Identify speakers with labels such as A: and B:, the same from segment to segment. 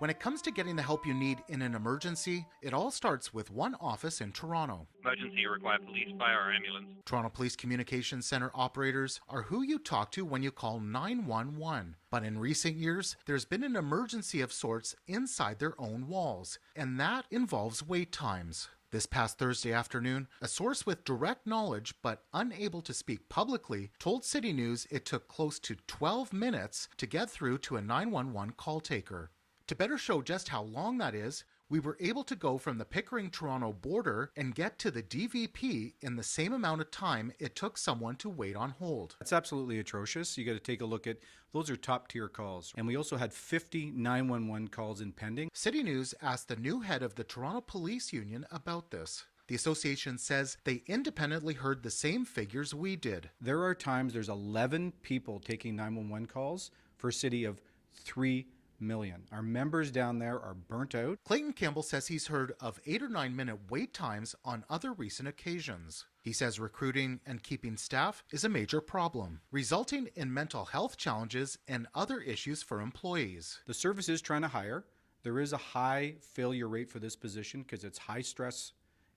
A: When it comes to getting the help you need in an emergency, it all starts with one office in Toronto.
B: Emergency require police, fire, or ambulance.
A: Toronto Police Communications Centre operators are who you talk to when you call 911. But in recent years, there's been an emergency of sorts inside their own walls, and that involves wait times. This past Thursday afternoon, a source with direct knowledge but unable to speak publicly told CityNews it took close to 12 minutes to get through to a 911 call taker. To better show just how long that is, we were able to go from the Pickering-Toronto border and get to the DVP in the same amount of time it took someone to wait on hold.
C: It's absolutely atrocious. You got to take a look at, those are top tier calls. And we also had 50 911 calls in pending.
A: CityNews asked the new head of the Toronto Police Union about this. The association says they independently heard the same figures we did.
C: There are times there's 11 people taking 911 calls for a city of 3 million. Our members down there are burnt out.
A: Clayton Campbell says he's heard of 8 or 9 minute wait times on other recent occasions. He says recruiting and keeping staff is a major problem, resulting in mental health challenges and other issues for employees.
C: The service is trying to hire. There is a high failure rate for this position because it's high stress,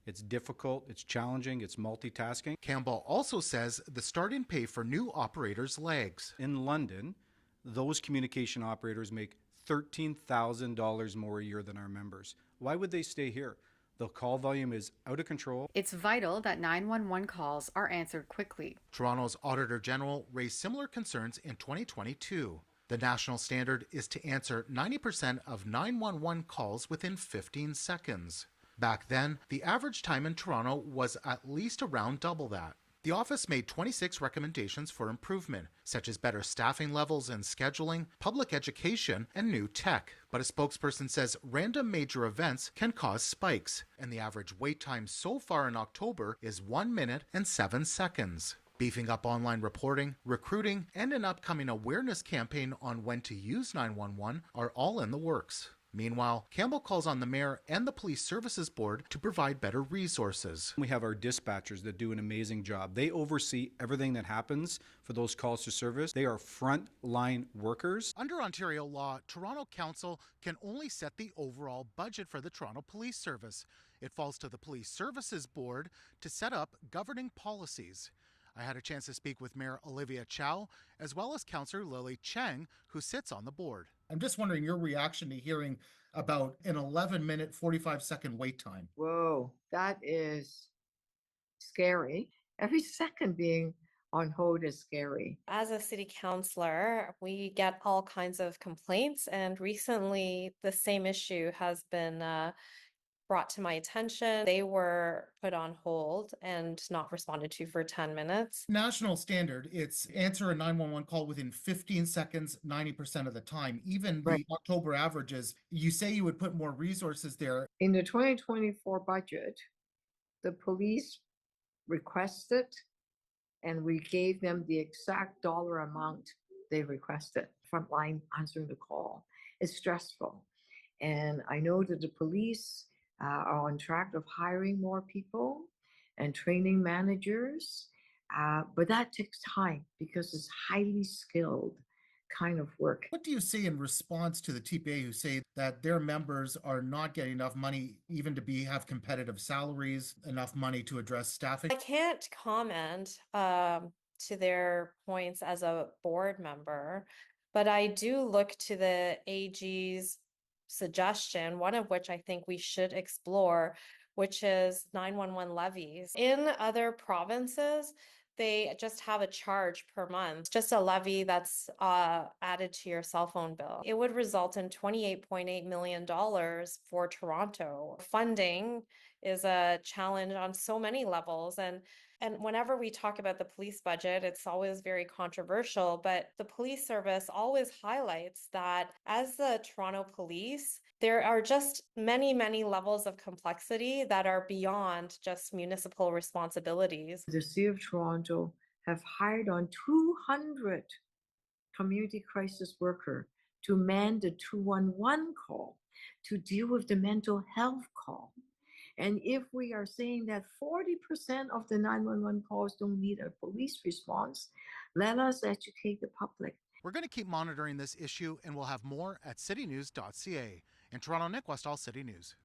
C: it's difficult, it's challenging, it's multitasking.
A: Campbell also says the starting pay for new operators lags.
C: In London, those communication operators make $13,000 more a year than our members. Why would they stay here? The call volume is out of control.
D: It's vital that 911 calls are answered quickly.
A: Toronto's Auditor General raised similar concerns in 2022. The national standard is to answer 90% of 911 calls within 15 seconds. Back then, the average time in Toronto was at least around double that. The office made 26 recommendations for improvement, such as better staffing levels and scheduling, public education, and new tech. But a spokesperson says random major events can cause spikes, and the average wait time so far in October is 1 minute and 7 seconds. Beefing up online reporting, recruiting, and an upcoming awareness campaign on when to use 911 are all in the works. Meanwhile, Campbell calls on the Mayor and the Police Services Board to provide better resources.
C: We have our dispatchers that do an amazing job. They oversee everything that happens for those calls to service. They are frontline workers.
A: Under Ontario law, Toronto Council can only set the overall budget for the Toronto Police Service. It falls to the Police Services Board to set up governing policies. I had a chance to speak with Mayor Olivia Chow, as well as Councillor Lily Cheng, who sits on the board.
E: I'm just wondering your reaction to hearing about an 11-minute, 45-second wait time.
F: Whoa, that is scary. Every second being on hold is scary.
G: As a city councillor, we get all kinds of complaints, and recently the same issue has been brought to my attention. They were put on hold and not responded to for 10 minutes.
E: National standard, it's answer a 911 call within 15 seconds, 90% of the time. Even the October averages, you say you would put more resources there.
F: In the 2024 budget, the police requested, and we gave them the exact dollar amount they requested. Frontline answering the call. It's stressful. And I know that the police are on track of hiring more people and training managers, but that takes time because it's highly skilled kind of work.
E: What do you say in response to the TPA who say that their members are not getting enough money even to have competitive salaries, enough money to address staffing?
G: I can't comment to their points as a board member, but I do look to the AG's suggestion, one of which I think we should explore, which is 911 levies. In other provinces, they just have a charge per month, just a levy that's added to your cell phone bill. It would result in $28.8 million for Toronto. Funding is a challenge on so many levels. And whenever we talk about the police budget, it's always very controversial, but the police service always highlights that as the Toronto Police, there are just many, many levels of complexity that are beyond just municipal responsibilities.
F: The City of Toronto have hired on 200 community crisis worker to man the 211 call, to deal with the mental health call. And if we are saying that 40% of the 911 calls don't need a police response, let us educate the public.
A: We're going to keep monitoring this issue, and we'll have more at citynews.ca. In Toronto, Nick Westoll, City News.